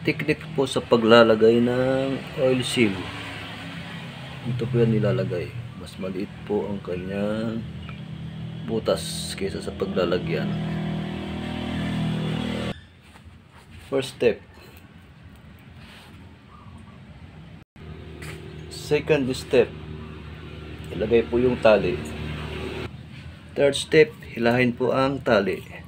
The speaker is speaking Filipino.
Technique po sa paglalagay ng oil seal. Ito po yan nilalagay. Mas maliit po ang kanyang butas kaysa sa paglalagyan. First step. Second step, ilagay po yung tali. Third step, hilahin po ang tali.